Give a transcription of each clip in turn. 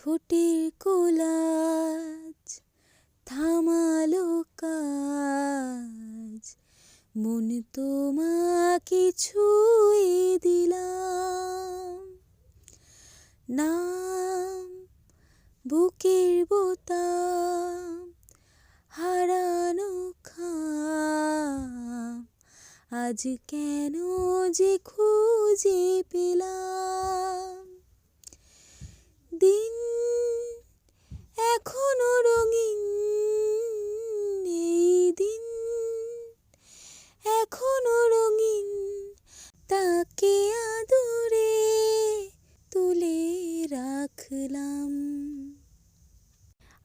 ঠোঁটের কোলাজ থামালো কাজ, মন তোমাকে ছুঁয়ে দিলাম। নাম বুকের বোতাম, হারানো খাম, আজ কেন যে খুঁজে পেলাম। দিন এখনো রঙিন, এই দিন এখনো রঙিন, তাকে আদরে তুলে রাখলাম।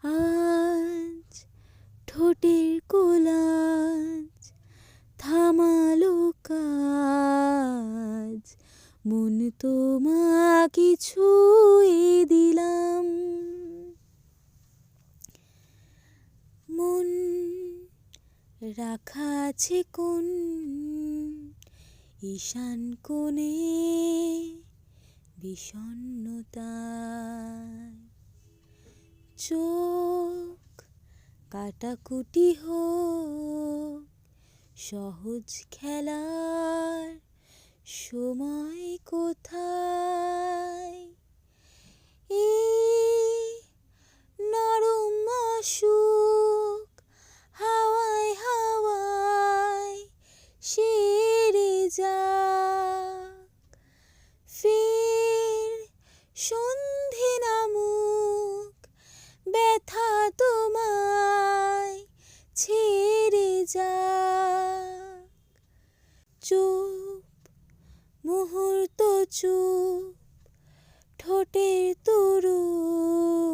আজ ঠোঁটের কোলাজ থামালো কাজ, মন তোমাকে ছুঁয়ে দিলাম। মন রাখা আছে কোন ঈশান কোণে বিষণ্ণতায়, চোখ কাটাকুটি হোক সহজ খেলার সময় কোথায়। এই নরম অসুখ হাওয়ায় হাওয়ায় সেরে যাক, ফের সন্ধে নামুক, ব্যথা তোমায় ছেড়ে যাক। চুপ মুহূর্ত চুপ, ঠোঁটের তরুপ,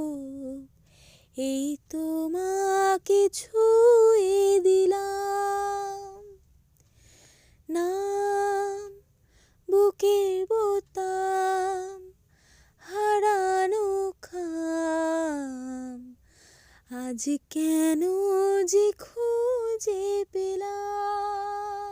এই তোমাকে ছুঁয়ে দিলাম। নাম বুকের বোতাম, হারানো খাম, আজ কেন যে খুঁজে পেলাম।